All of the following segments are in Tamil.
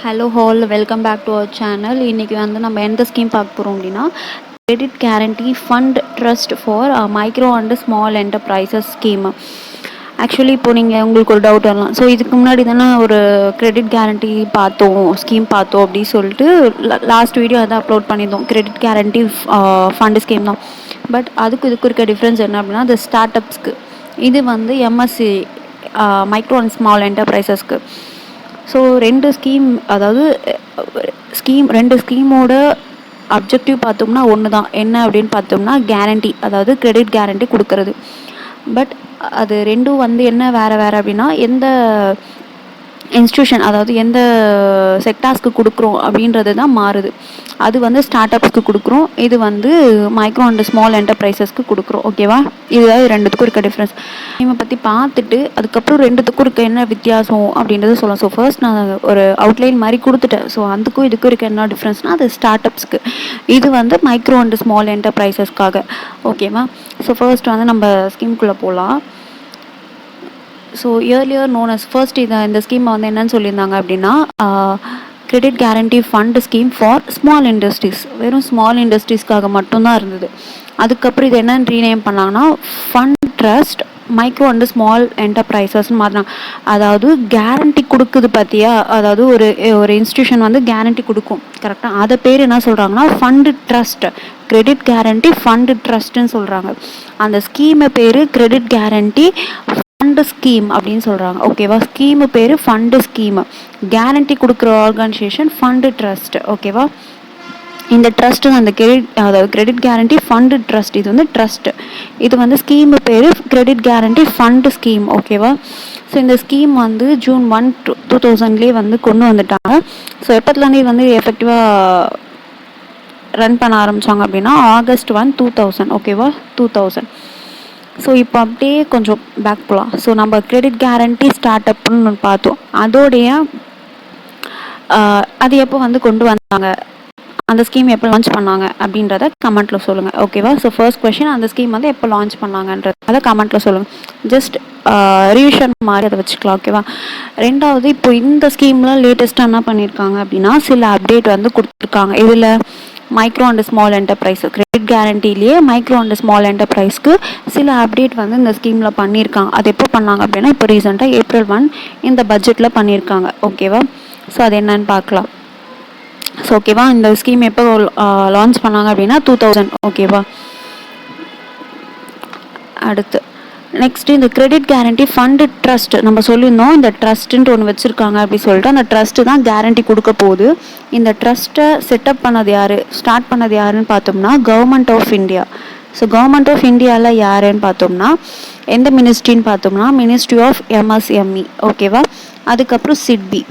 Hello all, welcome back to our channel. இன்றைக்கி வந்து நம்ம எந்த ஸ்கீம் பார்க்க போகிறோம் அப்படின்னா, credit guarantee fund trust for micro and small enterprises scheme. Actually இப்போ நீங்கள் உங்களுக்கு ஒரு டவுட் வரலாம். ஸோ இதுக்கு முன்னாடி தானே ஒரு கிரெடிட் கேரண்டி பார்த்தோம், ஸ்கீம் பார்த்தோம் அப்படின்னு சொல்லிட்டு லாஸ்ட் வீடியோ அதை அப்லோட் பண்ணியிருந்தோம். கிரெடிட் கேரண்டி ஃபண்ட் ஸ்கீம் தான். பட் இதுக்கு இருக்க டிஃப்ரென்ஸ் என்ன அப்படின்னா, அது ஸ்டார்ட் அப்ஸ்க்கு, இது வந்து எம்எஸ்சி மைக்ரோ அண்ட் ஸ்மால் என்டர்பிரைசஸ்க்கு. ஸோ அதாவது ரெண்டு ஸ்கீமோட அப்ஜெக்டிவ் பார்த்தோம்னா ஒன்று தான். என்ன அப்படின்னு பார்த்தோம்னா கேரண்டி, அதாவது கிரெடிட் கேரண்டி கொடுக்கறது. பட் அது ரெண்டும் வந்து என்ன வேறு வேறு அப்படின்னா, எந்த இன்ஸ்டியூஷன், அதாவது எந்த செக்டார்ஸ்க்கு கொடுக்குறோம் அப்படின்றது தான் மாறுது. அது வந்து ஸ்டார்ட் அப்ஸ்க்கு கொடுக்குறோம், இது வந்து மைக்ரோ அண்ட் ஸ்மால் என்டர்பிரைசஸ்க்கு கொடுக்குறோம். ஓகேவா? இதுதான் ரெண்டுத்துக்கும் இருக்க டிஃப்ரென்ஸ். இவங்க பற்றி பார்த்துட்டு அதுக்கப்புறம் ரெண்டுத்துக்கும் இருக்க என்ன வித்தியாசம் அப்படின்றத சொல்லலாம். ஸோ ஃபர்ஸ்ட் நான் ஒரு அவுட்லைன் மாதிரி கொடுத்துட்டேன். ஸோ அதுக்கும் இதுக்கும் இருக்க என்ன டிஃப்ரென்ஸ்னால், அது ஸ்டார்ட் அப்ஸ்க்கு, இது வந்து மைக்ரோ அண்ட் ஸ்மால் என்டர்பிரைசஸ்க்காக. ஓகேவா? ஸோ ஃபர்ஸ்ட் வந்து நம்ம ஸ்கீம்குள்ளே போகலாம். So earlier known as first இந்த ஸ்கீமை வந்து என்னன்னு சொல்லியிருந்தாங்க அப்படின்னா, credit guarantee fund scheme for small industries. வெறும் ஸ்மால் இண்டஸ்ட்ரீஸ்க்காக மட்டும்தான் இருந்தது. அதுக்கப்புறம் இது என்னன்னு ரீநேம் பண்ணாங்கன்னா, fund trust micro and small என்டர்பிரைசஸ்ன்னு மாறினாங்க. அதாவது கேரண்டி கொடுக்குது பார்த்தியா, அதாவது ஒரு இன்ஸ்டியூஷன் வந்து கேரண்டி கொடுக்கும், கரெக்டாக? அதை பேர் என்ன சொல்கிறாங்கன்னா fund trust, credit guarantee fund ட்ரஸ்ட்டுன்னு சொல்கிறாங்க. அந்த ஸ்கீமை பேர் கிரெடிட் கேரண்டி ஃபண்டு ஸ்கீம் அப்படின்னு சொல்கிறாங்க. ஓகேவா? ஸ்கீமு பேர் ஃபண்டு ஸ்கீம், கேரண்டி கொடுக்குற ஆர்கனைசேஷன் ஃபண்டு ட்ரஸ்ட். ஓகேவா? இந்த ட்ரஸ்ட் அந்த கிரெடிட் கேரண்டி ஃபண்டு ட்ரஸ்ட், இது வந்து ட்ரஸ்ட், இது வந்து ஸ்கீமு பேர் கிரெடிட் கேரண்டி ஃபண்டு ஸ்கீம். ஓகேவா? ஸோ இந்த ஸ்கீம் வந்து June 1, 2000 வந்து கொண்டு வந்துட்டாங்க. ஸோ எப்போத்துலேருந்து இது வந்து எஃபெக்டிவாக ரன் பண்ண ஆரம்பித்தாங்க அப்படின்னா August 1, 2000. ஓகேவா? 2000. ஸோ இப்போ அப்படியே கொஞ்சம் பேக் போகலாம். ஸோ நம்ம கிரெடிட் கேரண்டி ஸ்டார்ட் அப்னு பார்த்தோம். அது எப்போ வந்து கொண்டு வந்தாங்க, அந்த ஸ்கீம் எப்போ லான்ச் பண்ணாங்க அப்படின்றத கமெண்ட்டில் சொல்லுங்கள். ஓகேவா? ஸோ ஃபர்ஸ்ட் கொஷின், அந்த ஸ்கீம் வந்து எப்போ லான்ச் பண்ணாங்கன்றத கமெண்ட்டில் சொல்லுங்கள். ஜஸ்ட் ரிவிஷன் மாதிரி அதை வச்சுக்கலாம். ஓகேவா? ரெண்டாவது, இப்போ இந்த ஸ்கீமில் லேட்டஸ்ட்டாக என்ன பண்ணியிருக்காங்க அப்படின்னா, சில அப்டேட் வந்து கொடுத்துருக்காங்க. இதில் micro and small enterprise credit கேரண்டிலேயே மைக்ரோ அண்ட் ஸ்மால் என்டர்பிரைஸ்க்கு சில அப்டேட் வந்து இந்த ஸ்கீமில் பண்ணியிருக்காங்க. அது எப்போ பண்ணாங்க அப்படின்னா, இப்போ ரீசெண்டாக April 1 இந்த பட்ஜெட்டில் பண்ணியிருக்காங்க. ஓகேவா? ஸோ அது என்னன்னு பார்க்கலாம். ஸோ ஓகேவா, இந்த ஸ்கீம் எப்போ லான்ச் பண்ணாங்க அப்படின்னா 2000. ஓகேவா? அடுத்து நெக்ஸ்ட்டு, இந்த கிரெடிட் கேரண்டி ஃபண்டு ட்ரஸ்ட் நம்ம சொல்லியிருந்தோம். இந்த ட்ரஸ்ட்டுன்ட்டு ஒன்று வச்சுருக்காங்க அப்படின்னு சொல்லிட்டு, அந்த ட்ரஸ்ட்டு தான் கேரண்டி கொடுக்க போகுது. இந்த ட்ரஸ்ட்டை செட்டப் பண்ணது யார், ஸ்டார்ட் பண்ணது யாருன்னு பார்த்தோம்னா government of India. So government of இந்தியாவில் யாருன்னு பார்த்தோம்னா, எந்த மினிஸ்ட்ரின்னு பார்த்தோம்னா மினிஸ்ட்ரி ஆஃப் MSME. ஓகேவா? அதுக்கப்புறம் SIDBI.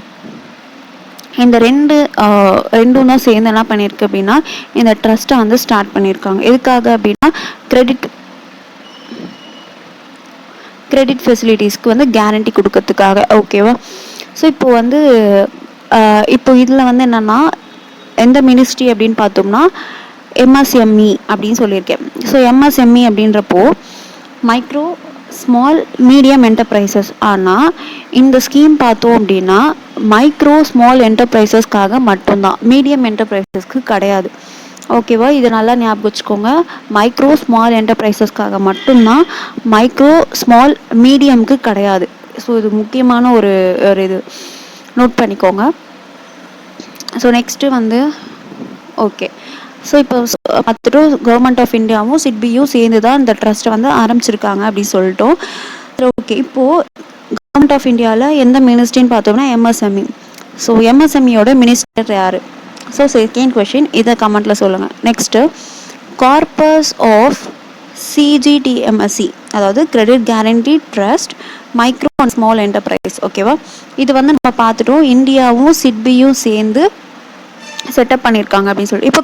இந்த ரெண்டும் தான் சேர்ந்து என்ன பண்ணியிருக்கு அப்படின்னா, இந்த ட்ரஸ்ட்டை வந்து ஸ்டார்ட் பண்ணியிருக்காங்க. எதுக்காக அப்படின்னா, கிரெடிட் ஃபெசிலிட்டிஸ்க்கு வந்து கேரண்டி கொடுக்கறதுக்காக. ஓகேவா? ஸோ இப்போ இதில் வந்து என்னென்னா, எந்த மினிஸ்ட்ரி அப்படின்னு பார்த்தோம்னா MSME அப்படின்னு சொல்லியிருக்கேன். ஸோ MSME அப்படின்றப்போ மைக்ரோ ஸ்மால் மீடியம் என்டர்பிரைசஸ். ஆனால் இந்த ஸ்கீம் பார்த்தோம் அப்படின்னா மைக்ரோ ஸ்மால் என்டர்பிரைசஸ்க்காக மட்டும்தான், மீடியம் என்டர்பிரைசஸ்க்கு கிடையாது. ஓகேவா? இது நல்லா ஞாபகம் வச்சுக்கோங்க. மைக்ரோ ஸ்மால் என்டர்பிரைசஸ்க்காக மட்டும்தான், மைக்ரோ ஸ்மால் மீடியம்க்கு கிடையாது. ஸோ இது முக்கியமான ஒரு இது நோட் பண்ணிக்கோங்க. ஸோ நெக்ஸ்ட்டு வந்து ஓகே, ஸோ இப்போ பார்த்துட்டு கவர்மெண்ட் ஆஃப் இந்தியாவும் SIDBIயும் சேர்ந்து தான் இந்த ட்ரஸ்ட்டை வந்து ஆரம்பிச்சிருக்காங்க அப்படின்னு சொல்லிட்டோம். ஓகே, இப்போது கவர்மெண்ட் ஆஃப் இந்தியாவில் எந்த மினிஸ்ட்ரின்னு பார்த்தோம்னா MSME. ஸோ MSMEயோட மினிஸ்டர் யார்? ஸோ செகண்ட் கொஷின், இதை கமெண்ட்டில் சொல்லுங்கள். நெக்ஸ்ட்டு, கார்பஸ் ஆஃப் CGTMSE, அதாவது credit guarantee trust micro and small enterprise. ஓகேவா? இது வந்து நம்ம பார்த்துட்டோம், இந்தியாவும் SIDBIயும் சேர்ந்து செட்டப் பண்ணியிருக்காங்க அப்படின்னு சொல்லி. இப்போ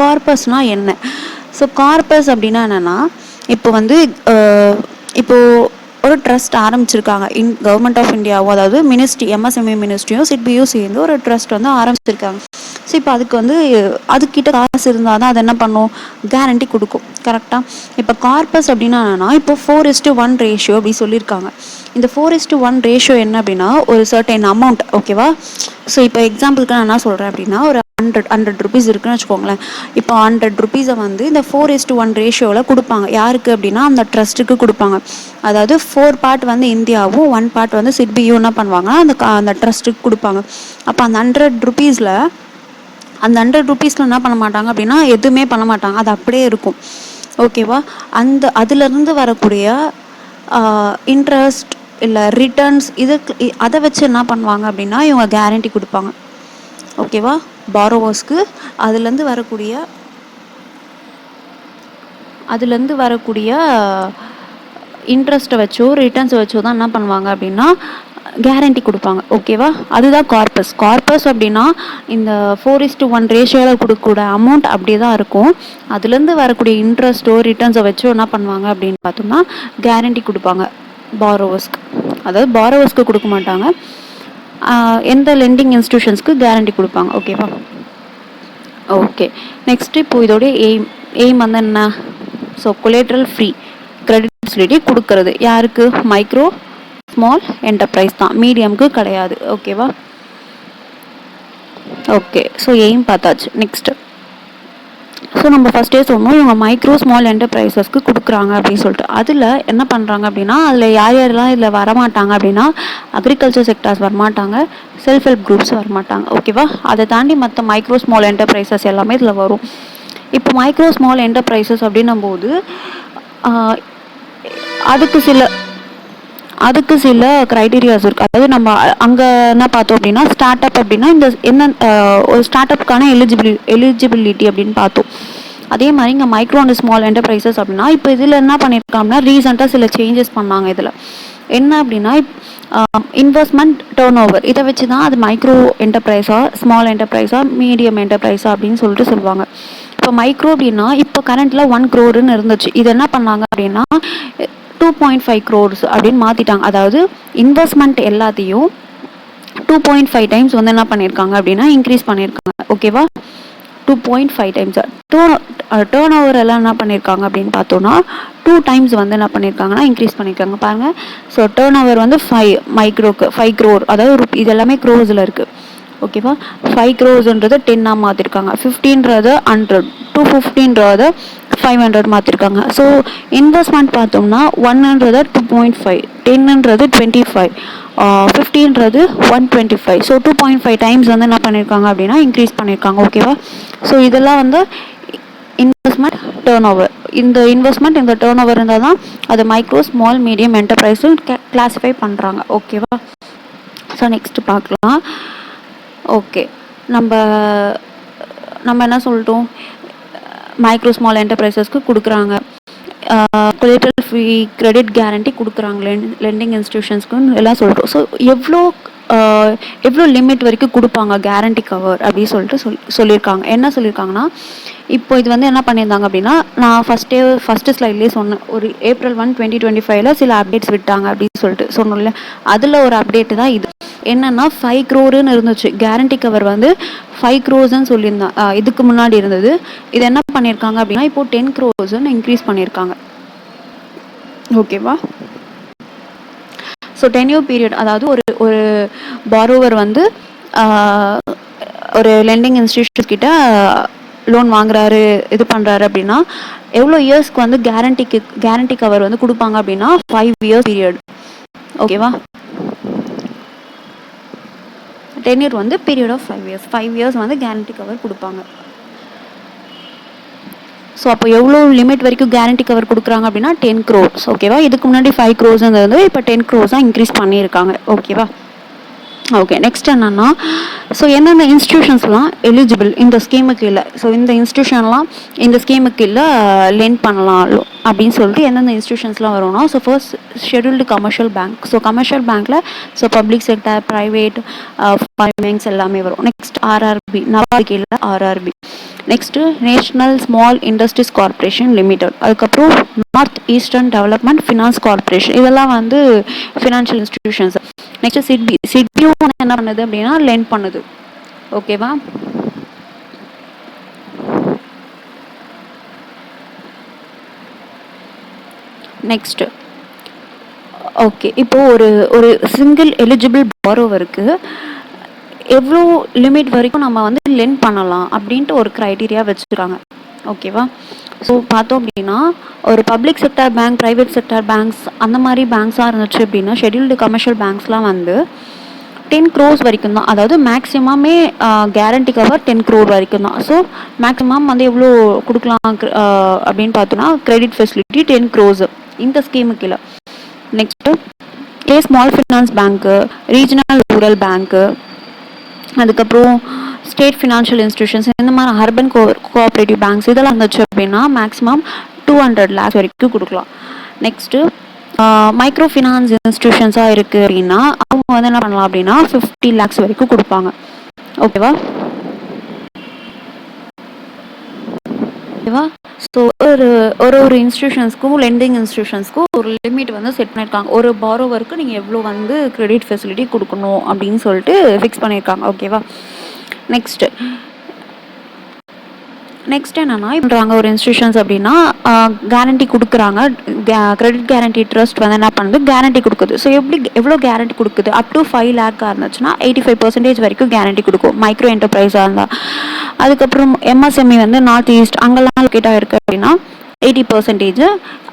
கார்பஸ்னால் என்ன? ஸோ கார்பஸ் அப்படின்னா என்னென்னா, இப்போ வந்து இப்போது ஒரு ட்ரஸ்ட் ஆரம்பிச்சிருக்காங்க. கவர்மெண்ட் ஆஃப் இந்தியாவும், அதாவது மினிஸ்ட்ரி MSME மினிஸ்ட்ரியும் SIDBIயும் சேர்ந்து ஒரு ட்ரஸ்ட் வந்து ஆரம்பிச்சிருக்காங்க. ஸோ இப்போ அதுக்கு வந்து அதுக்கிட்ட காசு இருந்தால் தான் அது என்ன பண்ணும், கேரண்டி கொடுக்கும். கரெக்டாக? இப்போ கார்பஸ் அப்படின்னா என்னன்னா, இப்போ 4:1 ரேஷியோ அப்படி சொல்லியிருக்காங்க. இந்த 4:1 ரேஷியோ என்ன அப்படின்னா ஒரு சர்டைன் அமௌண்ட். ஓகேவா? ஸோ இப்போ எக்ஸாம்பிளுக்கு நான் என்ன சொல்கிறேன் அப்படின்னா, ஒரு 100 ருபீஸ் இருக்குன்னு வச்சுக்கோங்களேன். இப்போ 100 ருபீஸை வந்து இந்த 4:1 ரேஷியோவில் கொடுப்பாங்க. யாருக்கு அப்படின்னா அந்த ட்ரஸ்ட்டுக்கு கொடுப்பாங்க. அதாவது 4 பார்ட் வந்து இந்தியாவும் 1 பார்ட் வந்து சிட்பியும் என்ன பண்ணுவாங்கன்னா அந்த ட்ரஸ்ட்டுக்கு கொடுப்பாங்க. அப்போ அந்த 100 ருபீஸில் என்ன பண்ண மாட்டாங்க அப்படின்னா எதுவுமே பண்ண மாட்டாங்க, அது அப்படியே இருக்கும். ஓகேவா? அதுலேருந்து வரக்கூடிய இன்ட்ரெஸ்ட் இல்லை ரிட்டர்ன்ஸ் அதை வச்சு என்ன பண்ணுவாங்க அப்படின்னா இவங்க கேரண்டி கொடுப்பாங்க. ஓகேவா? பாரோவர்ஸ்க்கு அதுலேருந்து வரக்கூடிய இன்ட்ரெஸ்ட்டை வச்சோ ரிட்டர்ன்ஸை வச்சோ தான் என்ன பண்ணுவாங்க அப்படின்னா கேரண்டி கொடுப்பாங்க. ஓகேவா? அதுதான் கார்பஸ் அப்படின்னா இந்த 4:1 ரேஷியோவில் கொடுக்கக்கூடிய அமௌண்ட் அப்படியே தான் இருக்கும். அதுலேருந்து வரக்கூடிய இன்ட்ரெஸ்ட்டோ ரிட்டர்ன்ஸை வச்சோ என்ன பண்ணுவாங்க அப்படின்னு பார்த்தோம்னா கேரண்டி கொடுப்பாங்க பாரோவர்ஸ்க்கு. அதாவது பாரோவர்ஸ்க்கு கொடுக்க மாட்டாங்க, எந்த லெண்டிங் இன்ஸ்டிடியூஷன்ஸ்க்கு கேரண்டி கொடுப்பாங்க. ஓகேவா? ஓகே, நெக்ஸ்ட் இப்போ இதோட எய்ம் வந்து என்ன? So collateral free credit facility கொடுக்கறது யாருக்கு? மைக்ரோ ஸ்மால் என்டர்பிரைஸ் தான், மீடியம்க்கு கிடையாது. ஓகேவா? ஓகே, ஸோ எய்ம் பார்த்தாச்சு. நெக்ஸ்ட்டு ஸோ நம்ம ஃபஸ்ட்டே சொன்னோம் இவங்க மைக்ரோ ஸ்மால் என்டர்பிரைசஸ்க்கு கொடுக்குறாங்க அப்படின்னு சொல்லிட்டு. அதில் என்ன பண்ணுறாங்க அப்படின்னா அதில் யாரெல்லாம் இதில் வரமாட்டாங்க அப்படின்னா அக்ரிகல்ச்சர் செக்டார்ஸ் வரமாட்டாங்க, செல்ஃப் ஹெல்ப் குரூப்ஸ் வரமாட்டாங்க. ஓகேவா? அதை தாண்டி மற்ற மைக்ரோ ஸ்மால் என்டர்பிரைசஸ் எல்லாமே இதில் வரும். இப்போ மைக்ரோ ஸ்மால் என்டர்பிரைசஸ் அப்படின்னும் போது அதுக்கு சில க்ரைட்டீரியாஸ் இருக்குது. அதாவது நம்ம அங்கே என்ன பார்த்தோம் அப்படின்னா ஸ்டார்ட் அப் அப்படின்னா இந்த என்ன ஒரு ஸ்டார்ட் அப்புக்கான எலிஜிபிலிட்டி அப்படின்னு பார்த்தோம். அதே மாதிரி இங்கே மைக்ரோ அண்ட் ஸ்மால் என்டர்பிரைசஸ் அப்படின்னா இப்போ இதில் என்ன பண்ணியிருக்காங்கன்னா ரீசெண்டாக சில சேஞ்சஸ் பண்ணாங்க. இதில் என்ன அப்படின்னா இன்வெஸ்ட்மெண்ட் டர்ன் ஓவர் இதை வச்சு தான் அது மைக்ரோ என்டர்பிரைஸா ஸ்மால் என்டர்பிரைஸா மீடியம் என்டர்பிரைஸா அப்படின்னு சொல்லிட்டு சொல்லுவாங்க. இப்போ மைக்ரோ அப்படின்னா இப்போ கரண்ட்டில் 1 crore இருந்துச்சு. இது என்ன பண்ணாங்க அப்படின்னா 2.5 crores அப்படின்னு மாற்றிட்டாங்க. அதாவது இன்வெஸ்ட்மெண்ட் எல்லாத்தையும் 2.5 times வந்து என்ன பண்ணியிருக்காங்க அப்படின்னா இன்க்ரீஸ் பண்ணியிருக்காங்க. ஓகேவா? 2.5 times. டேர்ன் ஓவர் எல்லாம் என்ன பண்ணியிருக்காங்க அப்படின்னு பார்த்தோன்னா 2 times வந்து என்ன பண்ணியிருக்காங்கன்னா இன்க்ரீஸ் பண்ணியிருக்காங்க. பாருங்கள், ஸோ டேர்ன் ஓவர் வந்து 5 crore, அதாவது இது எல்லாமே க்ரோஸில் இருக்குது. ஓகேவா? 5 crores 10 மாற்றிருக்காங்க, 15 100, 215 500 மாற்றிருக்காங்க. ஸோ இன்வெஸ்ட்மெண்ட் பார்த்தோம்னா 100 2.5, 10 25, 15 125. ஸோ 2.5 times வந்து என்ன பண்ணியிருக்காங்க அப்படின்னா இன்க்ரீஸ் பண்ணியிருக்காங்க. ஓகேவா? ஸோ இதெல்லாம் வந்து இன்வெஸ்ட்மெண்ட் டேர்ன் ஓவர். இந்த டேர்ன் ஓவர் இருந்தால் தான் அது micro small medium enterprise classify பண்ணுறாங்க. ஓகேவா? ஸோ நெக்ஸ்ட் பார்க்கலாம். ஓகே, நம்ம என்ன சொல்லிட்டோம், மைக்ரோ ஸ்மால் என்டர்பிரைசஸ்க்கு கொடுக்குறாங்க, கொலேட்ரல் ஃப்ரீ கிரெடிட் கேரண்டி கொடுக்குறாங்க லெண்டிங் இன்ஸ்டிடியூஷன்ஸ்க்குன்னு எல்லாம் சொல்லிட்டோம். ஸோ எவ்வளோ லிமிட் வரைக்கும் கொடுப்பாங்க கேரண்டி கவர் அப்படின்னு சொல்லிட்டு சொல்லியிருக்காங்க. என்ன சொல்லியிருக்காங்கன்னா இப்போ இது வந்து என்ன பண்ணியிருந்தாங்க அப்படின்னா நான் ஃபஸ்ட்டு ஸ்லைட்லேயே சொன்னேன், ஒரு April 1, 2025 சில அப்டேட்ஸ் விட்டாங்க அப்படின்னு சொல்லிட்டு சொன்னோம்ல. அதில் ஒரு அப்டேட்டு தான் இது. என்னன்னா 5 crore இருந்துச்சு கேரண்டி கவர் வந்து 5 crores சொல்லியிருந்தான், இதுக்கு முன்னாடி இருந்தது. இது என்ன பண்ணியிருக்காங்க அப்படின்னா இப்போ 10 crores இன்க்ரீஸ் பண்ணியிருக்காங்க. ஓகேவா? ஸோ 10 year பீரியட், அதாவது ஒரு பாரோவர் வந்து ஒரு லெண்டிங் இன்ஸ்டிடியூஷன் கிட்ட லோன் வாங்குறாரு, இது பண்ணுறாரு அப்படின்னா எவ்வளோ இயர்ஸ்க்கு வந்து கேரண்டி கவர் வந்து கொடுப்பாங்க அப்படின்னா 5 years பீரியட். ஓகேவா? 10 year வந்து பீரியட் ஆஃப் 5 years. 5 years வந்து கேரண்டி கவர் கொடுப்பாங்க. ஸோ அப்போ எவ்வளோ லிமிட் வரைக்கும் கேரண்டி கவர் கொடுக்குறாங்க அப்படின்னா 10 crores. ஓகேவா? இதுக்கு முன்னாடி 5 crores இருந்தது, இப்போ 10 crores இன்க்ரீஸ் பண்ணியிருக்காங்க. ஓகேவா? ஓகே, நெக்ஸ்ட் என்னன்னா ஸோ எந்தெந்த இன்ஸ்டிடியூஷன்ஸ்லாம் எலிஜிபிள் இந்த ஸ்கீமுக்கு இல்லை, ஸோ இந்த இன்ஸ்டிடியூஷன்லாம் இந்த ஸ்கீமுக்கு இல்லை லெண்ட் பண்ணலாம் அப்படின்னு சொல்லிட்டு எந்தெந்த இன்ஸ்டிடியூஷன்ஸ்லாம் வரும்னா, so first scheduled commercial bank. So commercial பேங்க்கில் so public sector, private banks எல்லாமே வரும். நெக்ஸ்ட் ஆர்ஆர்பி, நபார்டு இல்லை RRB. Next national small industries corporation limited. அதுக்கப்புறம் north eastern development finance corporation. இதெல்லாம் வந்து ஃபினான்ஷியல் இன்ஸ்டிடியூஷன்ஸ். நெக்ஸ்ட் சிட்பியும் என்ன பண்ணுது அப்படின்னா லெண்ட் பண்ணுது. ஓகேவா? Next okay. இப்போது ஒரு ஒரு சிங்கிள் எலிஜிபிள் பாரோவருக்கு எவ்வளோ லிமிட் வரைக்கும் நம்ம வந்து லெண்ட் பண்ணலாம் அப்படின்ட்டு ஒரு க்ரைட்டீரியா வச்சுருக்காங்க. ஓகேவா? ஸோ பார்த்தோம் அப்படின்னா ஒரு public sector bank, private sector banks அந்த மாதிரி பேங்க்ஸாக இருந்துச்சு அப்படின்னா ஷெட்யூல்டு கமர்ஷியல் பேங்க்ஸ்லாம் வந்து 10 crores வரைக்கும் தான். அதாவது மேக்ஸிமமே கேரண்டி கவர் 10 crore வரைக்கும் தான். ஸோ மேக்ஸிமம் வந்து எவ்வளோ கொடுக்கலாம் அப்படின்னு பார்த்தோன்னா கிரெடிட் ஃபெசிலிட்டி 10 crores இந்த ஸ்கீமுக்கு கீழே. நெக்ஸ்ட்டு ஸ்மால் ஃபினான்ஸ் பேங்க்கு, ரீஜனல் ரூரல் பேங்க்கு, அதுக்கப்புறம் ஸ்டேட் ஃபினான்ஷியல் இன்ஸ்டிடியூஷன்ஸ் இந்த மாதிரி அர்பன் கோஆப்ரேட்டிவ் பேங்க்ஸ் இதெல்லாம் இருந்துச்சு அப்படின்னா மேக்ஸிமம் 200 lakhs வரைக்கும் கொடுக்கலாம். நெக்ஸ்ட்டு மைக்ரோ ஃபினான்ஸ் இன்ஸ்டிடியூஷன்ஸாக இருக்குது அப்படின்னா அவங்க வந்து என்ன பண்ணலாம் அப்படின்னா 50 lakhs வரைக்கும் கொடுப்பாங்க. ஓகேவா? ஓகேவா? ஸோ ஒரு இன்ஸ்டிடியூஷன்ஸ்க்கும் லெண்டிங் இன்ஸ்டிடியூஷன்ஸ்க்கும் ஒரு லிமிட் வந்து செட் பண்ணியிருக்காங்க. ஒரு பாரோவருக்கு நீங்கள் எவ்வளோ வந்து கிரெடிட் ஃபெசிலிட்டி கொடுக்கணும் அப்படின்னு சொல்லிட்டு ஃபிக்ஸ் பண்ணியிருக்காங்க. ஓகேவா? நெக்ஸ்ட் என்னன்னா பண்ணுறாங்க ஒரு இன்ஸ்டிடியூஷன்ஸ் அப்படின்னா கேரண்டி கொடுக்குறாங்க. கிரெடிட் கேரண்டி ட்ரஸ்ட் வந்து என்ன பண்ணுது, கேரண்டி கொடுக்குது. ஸோ எவ்வளோ கேரண்டி கொடுக்குது? அப் டு 5 lakh இருந்துச்சுன்னா 85% வரைக்கும் கேரண்டி கொடுக்கும் மைக்ரோ என்டர்பிரைஸாக இருந்தால். அதுக்கப்புறம் எம்எஸ்எம்இ வந்து நார்த் ஈஸ்ட் அங்கெல்லாம் லொக்கேட் ஆகிருக்கு அப்படின்னா 80%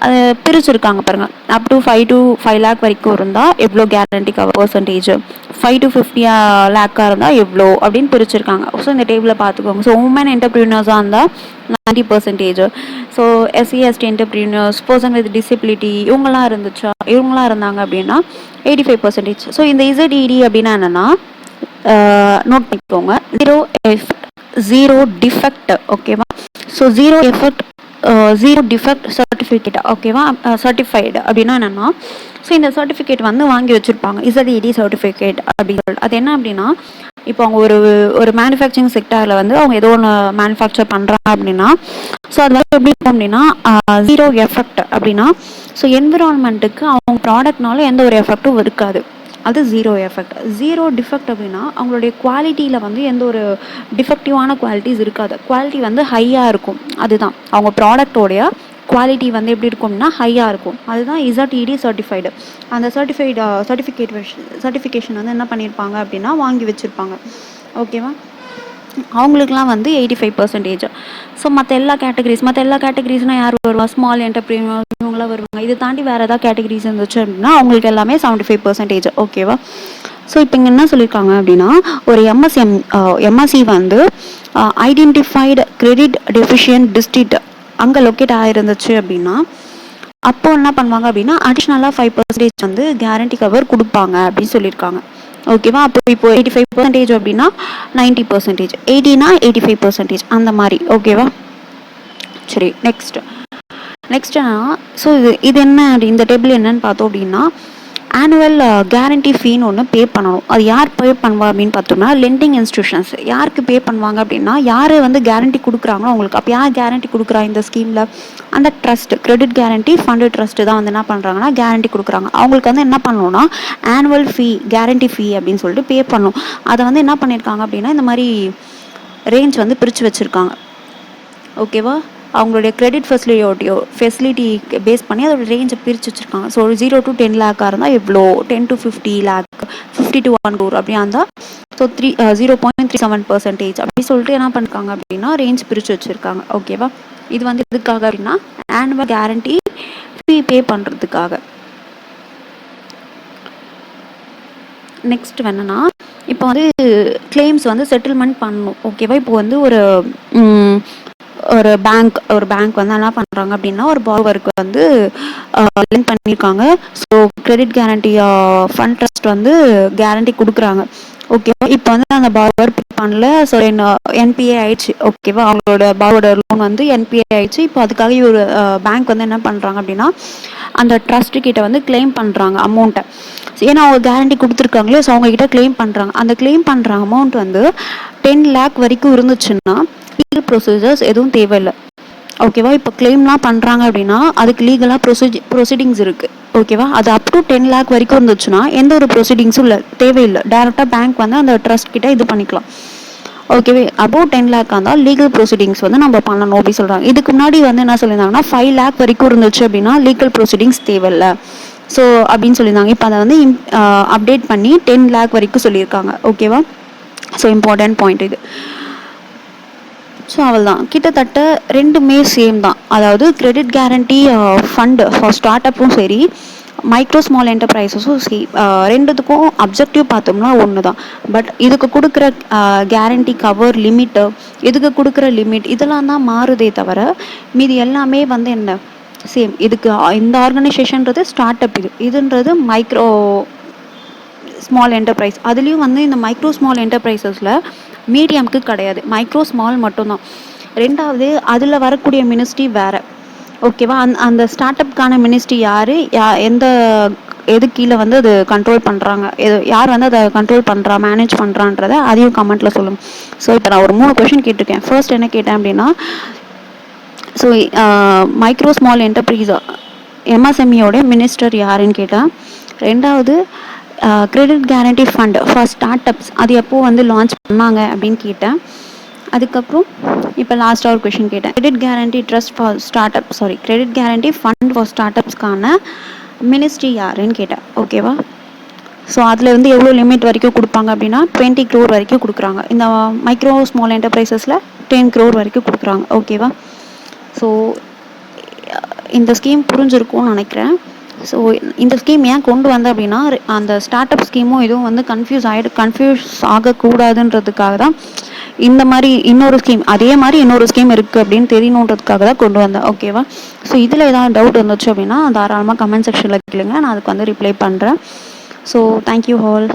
அது பிரிச்சுருக்காங்க பாருங்கள். அப் டு 5 lakh வரைக்கும் இருந்தால் எவ்வளோ guarantee cover percentage, 5 to 50 lakh இருந்தால் எவ்வளோ அப்படின்னு பிரிச்சுருக்காங்க. ஸோ இந்த டேபிளில் பார்த்துக்கோங்க. ஸோ உமன் என்டர்பிரினர்ஸாக இருந்தால் 90%. So SC ST entrepreneurs, person with disability இவங்களாம் இருந்தாங்க அப்படின்னா 85%. ஸோ இந்த இசட்இடி அப்படின்னா என்னென்னா நோட் பண்ணிக்கோங்க, ஜீரோ டிஃபெக்ட். ஓகேவா? So zero defect certificate. ஓகேவா? சர்டிஃபைடு அப்படின்னா என்னென்னா, ஸோ இந்த சர்டிஃபிகேட் வந்து வாங்கி வச்சுருப்பாங்க, இசட்இடி சர்டிஃபிகேட் அப்படின்னு சொல்லிட்டு. அது என்ன அப்படின்னா, இப்போ அவங்க ஒரு மேனுஃபேக்சரிங் செக்டாரில் வந்து அவங்க ஏதோ ஒன்று மேனுஃபேக்சர் பண்ணுறாங்க அப்படின்னா, ஸோ அது வந்து எப்படி இருக்கும் அப்படின்னா ஜீரோ எஃபெக்ட் அப்படின்னா, ஸோ என்விரான்மெண்ட்டுக்கு அவங்க ப்ராடக்ட்னால எந்த ஒரு எஃபெக்டும் இருக்காது. அது ஜீரோ எஃபெக்ட். ஜீரோ டிஃபெக்ட் அப்படின்னா அவங்களுடைய குவாலிட்டியில் வந்து எந்த ஒரு டிஃபெக்டிவான குவாலிட்டிஸ் இருக்காது. குவாலிட்டி வந்து ஹையாக இருக்கும். அதுதான் அவங்க ப்ராடக்டோடைய குவாலிட்டி வந்து எப்படி இருக்கும்னா ஹையாக இருக்கும். அதுதான் இசட்இடி சர்டிஃபைடு. அந்த சர்டிஃபிகேஷன் வந்து என்ன பண்ணியிருப்பாங்க அப்படின்னா வாங்கி வச்சுருப்பாங்க. ஓகேவா? அவங்களுக்குலாம் வந்து 85%. ஸோ மற்ற எல்லா கேட்டகரிஸ்னால் யார் வருவா? ஸ்மால் என்டர்பிரினர் இவங்களாம் வருவாங்க. இதை தாண்டி வேறு ஏதாவது கேட்டகரிஸ் இருந்துச்சு அப்படின்னா அவங்களுக்கு எல்லாமே 75%. ஓகேவா? ஸோ இப்போ இங்கே என்ன சொல்லியிருக்காங்க அப்படின்னா ஒரு எம்எஸ்சி வந்து ஐடென்டிஃபைடு கிரெடிட் டெஃபிஷியன்ட் டிஸ்ட்ரிக்ட் அங்கே லொக்கேட் ஆகிருந்துச்சு அப்படின்னா அப்போ என்ன பண்ணுவாங்க அப்படின்னா அடிஷ்னலாக 5% வந்து கேரண்டி கவர் கொடுப்பாங்க அப்படின்னு சொல்லியிருக்காங்க. ஓகேவா? அப்போ இப்போ 85% அப்படின்னா 90%, 80னா 85% அந்த மாதிரி. ஓகேவா? சரி, நெக்ஸ்ட் ஸோ இது என்ன இந்த டேபிள் என்னன்னு பார்த்தோம் அப்படின்னா ஆனுவல் கேரண்டி ஃபீன்னு ஒன்று பே பண்ணணும். அது யார் பே பண்ணுவா அப்படின்னு பார்த்தோம்னா லெண்டிங் இன்ஸ்டிடியூஷன்ஸ். யாருக்கு பே பண்ணுவாங்க அப்படின்னா யார் வந்து கேரண்டி கொடுக்குறாங்களோ அவங்களுக்கு. அப்போ யார் கேரண்டி கொடுக்குறா இந்த ஸ்கீமில்? அந்த trust, credit guarantee fund trust தான் வந்து என்ன பண்ணுறாங்கன்னா கேரண்டி கொடுக்குறாங்க. அவங்களுக்கு வந்து என்ன பண்ணணும்னா ஆனுவல் ஃபீ, கேரண்டி ஃபீ அப்படின்னு சொல்லிட்டு பே பண்ணணும். அதை வந்து என்ன பண்ணியிருக்காங்க அப்படின்னா இந்த மாதிரி ரேஞ்ச் வந்து பிரித்து வச்சுருக்காங்க. ஓகேவா? அவங்களுடைய கிரெடிட் ஃபெசிலிட்டி பேஸ் பண்ணி அதோட ரேஞ்சை பிரித்து வச்சுருக்காங்க. ஸோ 0 to 10 lakh இருந்தால் எவ்வளோ, 10 to 50 lakh, 50 to 1 crore அப்படியா இருந்தால் ஸோ 0.37% அப்படி சொல்லிட்டு என்ன பண்ணிருக்காங்க அப்படின்னா ரேஞ்ச் பிரித்து வச்சுருக்காங்க. ஓகேவா? இது வந்து எதுக்காக அப்படின்னா ஆனுவல் கேரண்டி ஃபீ பே பண்ணுறதுக்காக. நெக்ஸ்ட் என்னன்னா இப்போ வந்து கிளைம்ஸ் வந்து செட்டில்மெண்ட் பண்ணணும். ஓகேவா? இப்போ வந்து ஒரு பேங்க் வந்து என்ன பண்ணுறாங்க அப்படின்னா ஒரு பாரோவருக்கு வந்து லிங்க் பண்ணியிருக்காங்க. So credit guarantee fund trust வந்து கேரண்டி கொடுக்குறாங்க. ஓகேவா? இப்போ வந்து அந்த பாரோவர் பே பண்ணல. ஸோ என்பிஏ ஆயிடுச்சு. ஓகேவா? அவங்களோட பாரோட லோன் வந்து என்பிஏ ஆயிடுச்சு. இப்போ அதுக்காக ஒரு பேங்க் வந்து என்ன பண்ணுறாங்க அப்படின்னா அந்த ட்ரஸ்ட்டு கிட்ட வந்து கிளைம் பண்ணுறாங்க அமௌண்ட்டை. ஏன்னா அவங்க கேரண்டி கொடுத்துருக்காங்களே, ஸோ அவங்கக்கிட்ட கிளைம் பண்ணுறாங்க. அந்த கிளைம் பண்ணுற அமௌண்ட் வந்து 10 lakh வரைக்கும் இருந்துச்சுன்னா லீகல் ப்ரொசீஜர்ஸ் எதுவும் தேவையில்லை. ஓகேவா? இப்போ கிளைம்லாம் பண்ணுறாங்க அப்படின்னா அதுக்கு லீகலாக ப்ரொசீடிங்ஸ் இருக்குது. ஓகேவா? அது அப் டு 10 lakh வரைக்கும் இருந்துச்சுன்னா எந்த ஒரு ப்ரொசீடிங்ஸும் தேவையில்லை. டேரெக்டாக பேங்க் வந்து அந்த ட்ரஸ்ட் கிட்ட இது பண்ணிக்கலாம். ஓகேவே அபவுட் 10 லேக் இருந்தால் லீகல் ப்ரொசீடிங்ஸ் வந்து நம்ம பண்ணணும் அப்படி சொல்கிறாங்க. இதுக்கு முன்னாடி வந்து என்ன சொல்லியிருந்தாங்கன்னா 5 லேக் வரைக்கும் இருந்துச்சு அப்படின்னா லீகல் ப்ரொசீடிங்ஸ் தேவையில்ல. ஸோ அப்படின்னு சொல்லியிருந்தாங்க. இப்போ அதை வந்து அப்டேட் பண்ணி 10 லேக் வரைக்கும் சொல்லியிருக்காங்க. ஓகேவா? ஸோ இம்பார்ட்டன்ட் பாயிண்ட் இது. ஸோ அவள் தான் கிட்டத்தட்ட ரெண்டுமே சேம் தான். அதாவது credit guarantee fund for start அப்பும் சரி, மைக்ரோ ஸ்மால் என்டர்பிரைஸஸும் சரி, ரெண்டுத்துக்கும் அப்ஜெக்டிவ் பார்த்தோம்னா ஒன்று தான். பட் இதுக்கு கொடுக்குற கேரண்டி கவர் லிமிட்டு, இதுக்கு கொடுக்குற லிமிட் இதெல்லாம் தான் மாறுதே தவிர மீதி எல்லாமே வந்து என்ன சேம். இதுக்கு இந்த ஆர்கனைசேஷன்றது ஸ்டார்ட் அப், இதுன்றது மைக்ரோ ஸ்மால் என்டர்பிரைஸ். அதுலேயும் வந்து இந்த மைக்ரோ ஸ்மால் என்டர்பிரைசஸில் மீடியம்க்கு கிடையாது, மைக்ரோ ஸ்மால் மட்டும்தான். ரெண்டாவது அதில் வரக்கூடிய மினிஸ்ட்ரி வேறு. ஓகேவா? அந்த ஸ்டார்ட் அப்கான மினிஸ்ட்ரி யார், எந்த எது கீழே வந்து அது கண்ட்ரோல் பண்ணுறாங்க, யார் வந்து அதை கண்ட்ரோல் பண்ணுறா, மேனேஜ் பண்ணுறான்றத அதையும் கமெண்ட்டில் சொல்லுங்கள். ஸோ இப்போ நான் ஒரு 3 கொஷின் கேட்டிருக்கேன். ஃபர்ஸ்ட் என்ன கேட்டேன் அப்படின்னா, ஸோ மைக்ரோ ஸ்மால் என்டர்பிரைஸ் எம்எஸ்எம்இயோட மினிஸ்டர் யாருன்னு கேட்டேன். ரெண்டாவது credit guarantee fund for start ups அது எப்போது வந்து லான்ச் பண்ணாங்க அப்படின்னு கேட்டேன். அதுக்கப்புறம் இப்போ லாஸ்ட்டாக ஒரு கொஷின் கேட்டேன். Credit guarantee trust for start up credit guarantee fund for start அப்ஸ்க்கான மினிஸ்ட்ரி யாருன்னு கேட்டேன். ஓகேவா? ஸோ அதில் வந்து எவ்வளோ லிமிட் வரைக்கும் கொடுப்பாங்க அப்படின்னா 20 crore வரைக்கும் கொடுக்குறாங்க. இந்த மைக்ரோ ஸ்மால் என்டர்பிரைசஸில் 10 crore வரைக்கும் கொடுக்குறாங்க. ஓகேவா? ஸோ இந்த ஸ்கீம் புரிஞ்சிருக்கும்னு நினைக்கிறேன். ஸோ இந்த ஸ்கீம் ஏன் கொண்டு வந்தேன் அப்படின்னா, அந்த ஸ்டார்ட் அப் ஸ்கீமும் இதுவும் வந்து கன்ஃபியூஸ் ஆகக்கூடாதுன்றதுக்காக தான் இந்த மாதிரி இன்னொரு ஸ்கீம், அதே மாதிரி இன்னொரு ஸ்கீம் இருக்குது அப்படின்னு தெரியணுன்றதுக்காக தான் கொண்டு வந்தேன். ஓகேவா? ஸோ இதில் ஏதாவது டவுட் இருந்துச்சு அப்படின்னா தாராளமாக கமெண்ட் செக்ஷனில் கேளுங்க, நான் அதுக்கு வந்து ரிப்ளை பண்ணுறேன். So thank you all.